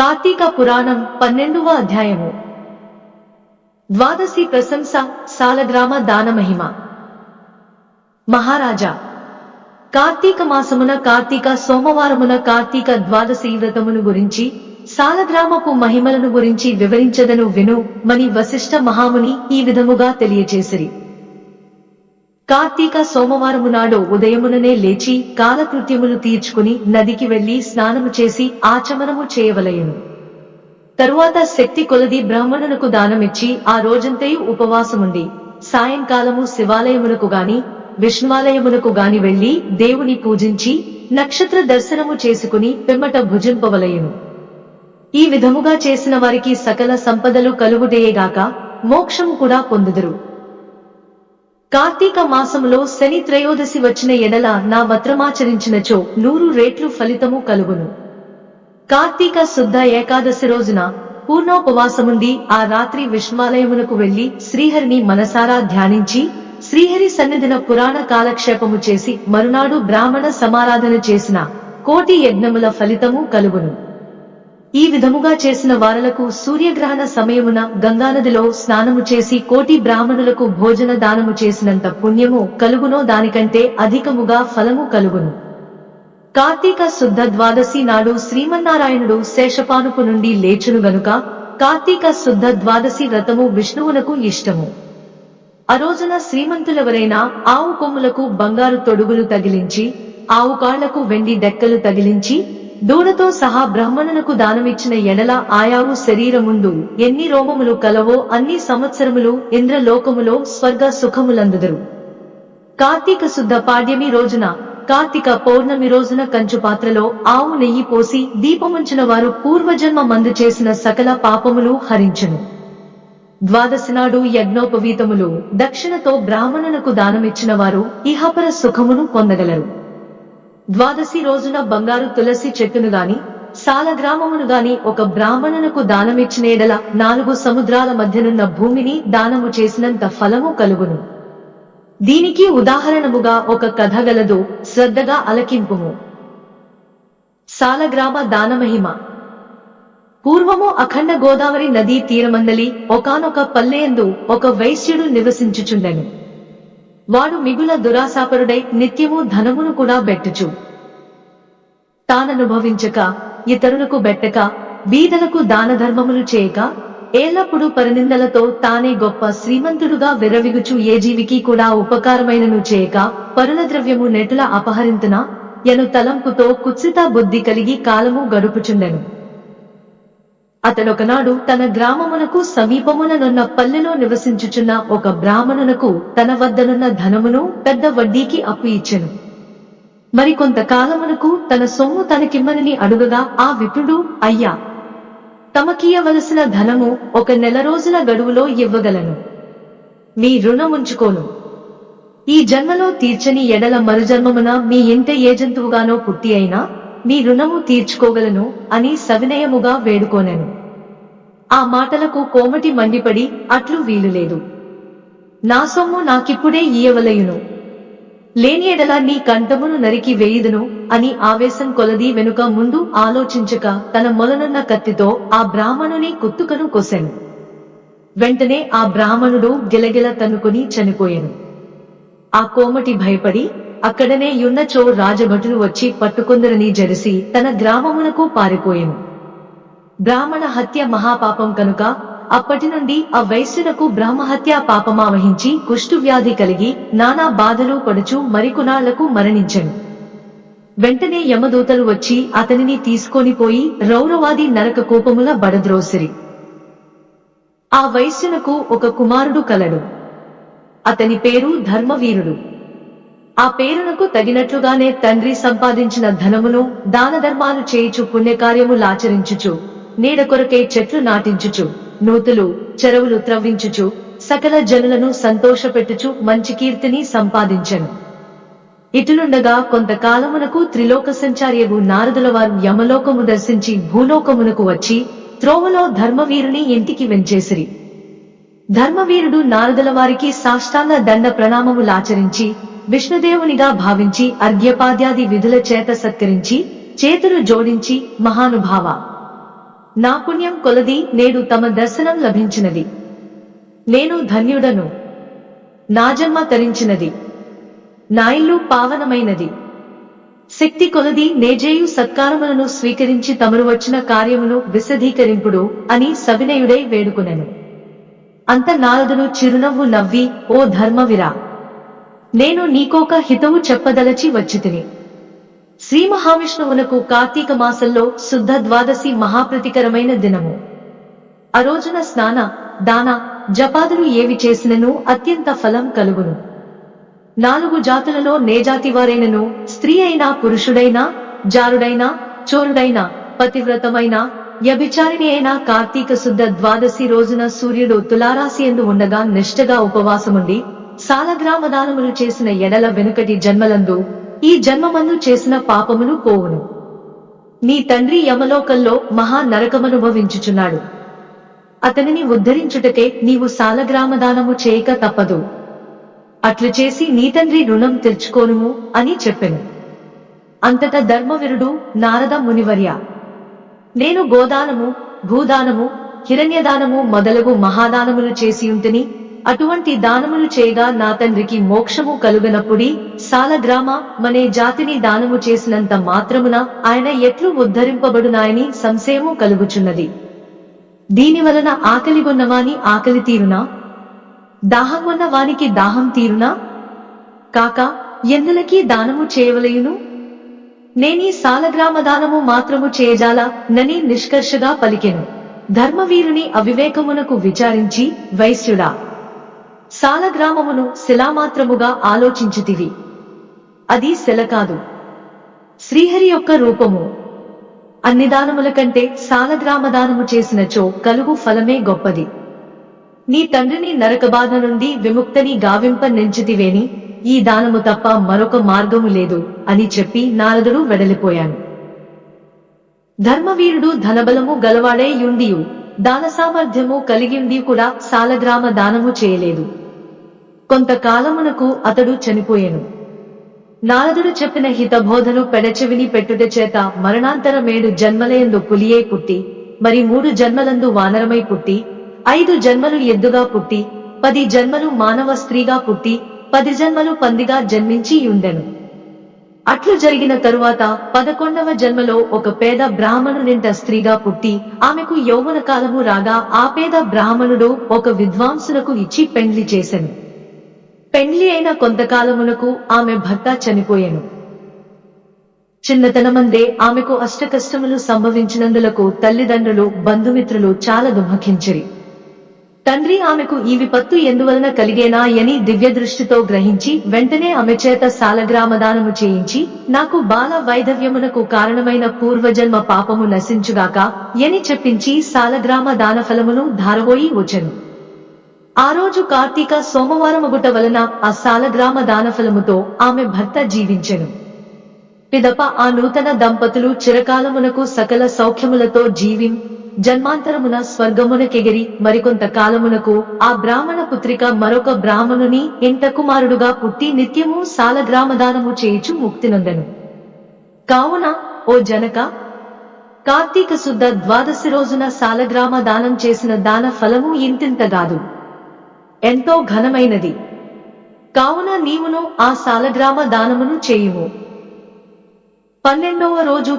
కార్తీక పురాణం 12వ అధ్యాయము. ద్వాదశి ప్రశంస. సాలగ్రామ దాన మహిమ. మహారాజా, కార్తీక మాసమున కార్తీక సోమవారమున కార్తీక ద్వాదశి వ్రతమును గురించి సాలగ్రామపు మహిమలను గురించి వివరించదను విను మని వశిష్ఠ మహాముని ఈ విధముగా తెలియచేసిరి. కార్తీక సోమవారము నాడు ఉదయముననే లేచి కాలకృత్యములు తీర్చుకుని నదికి వెళ్లి స్నానము చేసి ఆచమనము చేయవలయును. తరువాత శక్తి కొలది బ్రాహ్మణునకు దానమిచ్చి ఆ రోజంతయు ఉపవాసముండి సాయంకాలము శివాలయమునకు గాని విష్ణువాలయమునకు గాని వెళ్లి దేవుని పూజించి నక్షత్ర దర్శనము చేసుకుని పిమ్మట భుజింపవలయును. ఈ విధముగా చేసిన వారికి సకల సంపదలు కలుగుటయేగాక మోక్షము కూడా పొందుదురు. కార్తీక మాసములో శని త్రయోదశి వచ్చిన ఎడల నా వ్రతమాచరించినచో 100 రెట్లు ఫలితము కలుగును. కార్తీక శుద్ధ ఏకాదశి రోజున పూర్ణోపవాసముండి ఆ రాత్రి విష్ణువాలయమునకు వెళ్లి శ్రీహరిని మనసారా ధ్యానించి శ్రీహరి సన్నిధిన పురాణ కాలక్షేపము చేసి మరునాడు బ్రాహ్మణ సమారాధన చేసిన 1,000,000 యజ్ఞముల ఫలితము కలుగును. ఈ విధముగా చేసిన వారలకు సూర్యగ్రహణ సమయమున గంగానదిలో స్నానము చేసి 1,000,000 బ్రాహ్మణులకు భోజన దానము చేసినంత పుణ్యము కలుగునో దానికంటే అధికముగా ఫలము కలుగును. కార్తీక శుద్ధ ద్వాదశి నాడు శ్రీమన్నారాయణుడు శేషపానుపు నుండి లేచును గనుక కార్తీక శుద్ధ ద్వాదశి వ్రతము విష్ణువునకు ఇష్టము. ఆ రోజున శ్రీమంతులెవరైనా ఆవు కొమ్ములకు బంగారు తొడుగులు తగిలించి ఆవు కాళ్లకు వెండి డెక్కలు తగిలించి దూడతో సహా బ్రాహ్మణునకు దానమిచ్చిన ఎడల ఆయావు శరీరముందు ఎన్ని రోమములు కలవో అన్ని సంవత్సరములు ఇంద్రలోకములో స్వర్గ సుఖములందుదరు. కార్తీక శుద్ధ పాడ్యమి రోజున కార్తీక పౌర్ణమి రోజున కంచు పాత్రలో ఆవు నెయ్యి పోసి దీపముంచిన వారు పూర్వజన్మ మందు చేసిన సకల పాపములు హరించును. ద్వాదశి నాడు యజ్ఞోపవీతములు దక్షిణతో బ్రాహ్మణునకు దానమిచ్చిన వారు ఇహపర సుఖమును పొందగలరు. ద్వాదశి రోజున బంగారు తులసి చెట్టును గాని సాలగ్రామమును గాని ఒక బ్రాహ్మణునకు దానమిచ్చిన ఎడల 4 సముద్రాల మధ్యనున్న భూమిని దానము చేసినంత ఫలము కలుగును. దీనికి ఉదాహరణముగా ఒక కథ గలదు, శ్రద్ధగా అలకింపుము. సాలగ్రామ దానమహిమ. పూర్వము అఖండ గోదావరి నదీ తీరమందలి ఒకానొక పల్లెయందు ఒక వైశ్యుడు నివసించుచుండెను. వాడు మిగుల దురాశాపరుడై నిత్యము ధనమును కూడా బెట్టుచు తాననుభవించక ఇతరులకు బెట్టక బీదలకు దానధర్మములు చేయక ఏలప్పుడు పరనిందలతో తానే గొప్ప శ్రీమంతుడుగా విరవిగుచు ఏ జీవికి కూడా ఉపకారమైనను చేయక పరుల ద్రవ్యము నెటుల అపహరింతునా యను తలంపుతో కుత్సిత బుద్ధి కలిగి కాలము గడుపుచుండెను. అతడొకనాడు తన గ్రామమునకు సమీపముననున్న పల్లెలో నివసించుచున్న ఒక బ్రాహ్మణునకు తన వద్దనున్న ధనమును పెద్ద వడ్డీకి అప్పు ఇచ్చెను. మరికొంతకాలమునకు తన సొమ్ము తనకిమ్మనని అడుగగా ఆ విప్రుడు, అయ్యా, తమకియ్యవలసిన ధనము 1 నెల రోజుల గడువులో ఇవ్వగలను, మీ రుణముంచుకోను. ఈ జన్మలో తీర్చని ఎడల మరుజన్మమున మీ ఇంట ఏ జంతువుగానో పుట్టి అయినా మీ రుణము తీర్చుకోగలను అని సవినయముగా వేడుకోనెను. ఆ మాటలకు కోమటి మండిపడి, అట్లు వీలులేదు, నా సొమ్ము నాకిప్పుడే ఇయ్యవలయును, లేని ఎడల నీ కంఠమును నరికి వేయుదును అని ఆవేశం కొలది వెనుక ముందు ఆలోచించక తన మొలనున్న కత్తితో ఆ బ్రాహ్మణుని కుత్తుకను కొసెను. వెంటనే ఆ బ్రాహ్మణుడు గిలగిల తన్నుకుని చనిపోయెను. ఆ కోమటి భయపడి అక్కడనే యున్నచో రాజభటులు వచ్చి పట్టుకొందరని జడిసి తన గ్రామమునకు పారిపోయెను. బ్రాహ్మణ హత్య మహాపాపం కనుక అప్పటి నుండి ఆ వైశ్యునకు బ్రహ్మహత్యా పాపమావహించి కుష్ఠువ్యాధి కలిగి నానా బాధలు పడుచు మరికొన్నాళ్లకు మరణించెను. వెంటనే యమదూతలు వచ్చి అతనిని తీసుకొని పోయి రౌరవాది నరక కూపముల బడద్రోసిరి. ఆ వైశ్యునకు ఒక కుమారుడు కలడు. అతని పేరు ధర్మవీరుడు. ఆ పేరునకు తగినట్లుగానే తండ్రి సంపాదించిన ధనమును దానధర్మాలు చేయుచు పుణ్యకార్యములాచరించుచు నీడ కొరకై చెట్లు నాటించుచు నూతులు చెరువులు త్రవ్వించుచు సకల జనులను సంతోషపెట్టుచు మంచి కీర్తిని సంపాదించెను. ఇటులుండగా కొంతకాలమునకు త్రిలోక సంచారియగు నారదుల వారు యమలోకము దర్శించి భూలోకమునకు వచ్చి త్రోవలో ధర్మవీరుని ఇంటికి వెంచేసిరి. ధర్మవీరుడు నారదుల వారికి సాష్టాంగ దండ ప్రణామములాచరించి విష్ణుదేవునిగా భావించి అర్ఘ్యపాద్యాది విధుల చేత సత్కరించి చేతులు జోడించి, మహానుభావ, నా పుణ్యం కొలది నేడు తమ దర్శనం లభించినది. నేను ధన్యుడను. నా జన్మ తరించినది. నా ఇల్లు పావనమైనది. శక్తి కొలది నేజేయు సత్కారములను స్వీకరించి తమరు వచ్చిన కార్యమును విశదీకరింపుడు అని సవినయుడై వేడుకొనెను. అంత నారదుడు చిరునవ్వు నవ్వి, ఓ ధర్మవీరా, నేను నీకోక హితవు చెప్పదలచి వచ్చితిని. శ్రీ మహావిష్ణువునకు కార్తీక మాసంలో శుద్ధ ద్వాదశి మహాప్రతికరమైన దినము. ఆ రోజున స్నాన, దాన, జపాదులు ఏవి చేసినను అత్యంత ఫలం కలుగును. 4 జాతులలో నేజాతివారైనను స్త్రీ అయినా పురుషుడైనా జారుడైనా చోరుడైనా పతివ్రతమైన వ్యభిచారిణి అయినా కార్తీక శుద్ధ ద్వాదశి రోజున సూర్యుడు తులారాశియందు ఉండగా నిష్ఠగా ఉపవాసముండి సాలగ్రామదానములు చేసిన ఎడల వెనుకటి జన్మలందు ఈ జన్మమందు చేసిన పాపములు పోవును. నీ తండ్రి యమలోకంలో మహా నరకమనుభవించుచున్నాడు. అతనిని ఉద్ధరించుటకే నీవు సాలగ్రామదానము చేయక తప్పదు. అట్లు చేసి నీ తండ్రి రుణం తెచ్చుకోనుము అని చెప్పెను. అంతట ధర్మవీరుడు, నారద మునివర్య, నేను గోదానము, భూదానము, హిరణ్యదానము మొదలగు మహాదానములు చేసియుంటిని. అటువంటి దానములు చేయగా నా తండ్రికి మోక్షము కలుగనప్పుడి సాలగ్రామ మనే జాతిని దానము చేసినంత మాత్రమున ఆయన ఎట్లు ఉద్ధరింపబడునాయని సంశయము కలుగుచున్నది. దీనివలన ఆకలిగొన్నవాని ఆకలి తీరునా? దాహంగొన్న వానికి దాహం తీరునా? కాక ఎందులకీ దానము చేయవలయును? నేనీ సాలగ్రామ దానము మాత్రము చేయజాల నని నిష్కర్షగా పలికెను. ధర్మవీరుని అవివేకమునకు విచారించి, వైశ్యుడా, సాలగ్రామమును శిలామాత్రముగా ఆలోచించితివి. అది శిల కాదు, శ్రీహరి యొక్క రూపము. అన్ని దానముల కంటే సాలగ్రామదానము చేసినచో కలుగు ఫలమే గొప్పది. నీ తండ్రిని నరకబాధ నుండి విముక్తని గావింప నెంచితివేని ఈ దానము తప్ప మరొక మార్గము లేదు అని చెప్పి నారదుడు వెడలిపోయాను. ధర్మవీరుడు ధనబలము గలవాడే యుండియు దాన సామర్థ్యము కలిగిండి కూడా సాలగ్రామ దానము చేయలేదు. కొంతకాలమునకు అతడు చనిపోయెను. నారదుడు చెప్పిన హితబోధను పెడచెవిని పెట్టుట చేత మరణాంతరమేడు జన్మలయందు పులియే పుట్టి, మరి 3 జన్మలందు వానరమై పుట్టి, 5 జన్మలు ఎద్దుగా పుట్టి, 10 జన్మలు మానవ స్త్రీగా పుట్టి, 10 జన్మలు పందిగా జన్మించి యుండెను. అట్లు జరిగిన తరువాత 11వ జన్మలో ఒక పేద బ్రాహ్మణునింట స్త్రీగా పుట్టి, ఆమెకు యౌవన కాలము రాగా ఆ పేద బ్రాహ్మణుడు ఒక విద్వాంసునకు ఇచ్చి పెండ్లి చేసెను. పెండ్లి అయిన కొంతకాలమునకు ఆమె భర్త చనిపోయెను. చిన్నతనమందే ఆమెకు అష్టకష్టములు సంభవించినందులకు తల్లిదండ్రులు, బంధుమిత్రులు చాలా దుఃఖించిరి. తండ్రి ఆమెకు ఈ విపత్తు ఎందువలన కలిగేనా అని దివ్యదృష్టితో గ్రహించి వెంటనే ఆమె చేత సాలగ్రామదానము చేయించి, నాకు బాల వైధవ్యమునకు కారణమైన పూర్వజన్మ పాపము నశించుగాక అని చెప్పించి సాలగ్రామ దానఫలమును ధారవోయి వచ్చెను. ఆ రోజు కార్తీక సోమవారమగుట వలన ఆ సాలగ్రామ దానఫలముతో ఆమె భర్త జీవించెను. పిదప ఆ నూతన దంపతులు చిరకాలమునకు సకల సౌఖ్యములతో జన్మాంతరమున స్వర్గమునకెగిరి మరికొంత కాలమునకు ఆ బ్రాహ్మణ పుత్రిక మరొక బ్రాహ్మణుని ఇంట కుమారుడుగా పుట్టి నిత్యము సాలగ్రామదానము చేయుచు ముక్తినొందెను. కావున ఓ జనక, కార్తీక శుద్ధ ద్వాదశి రోజున సాలగ్రామ దానం చేసిన దాన ఫలము ఇంతింతగాదు, ఎంతో ఘనమైనది. కావున నీవును ఆ సాలగ్రామ దానమును చేయుము. 12వ రోజు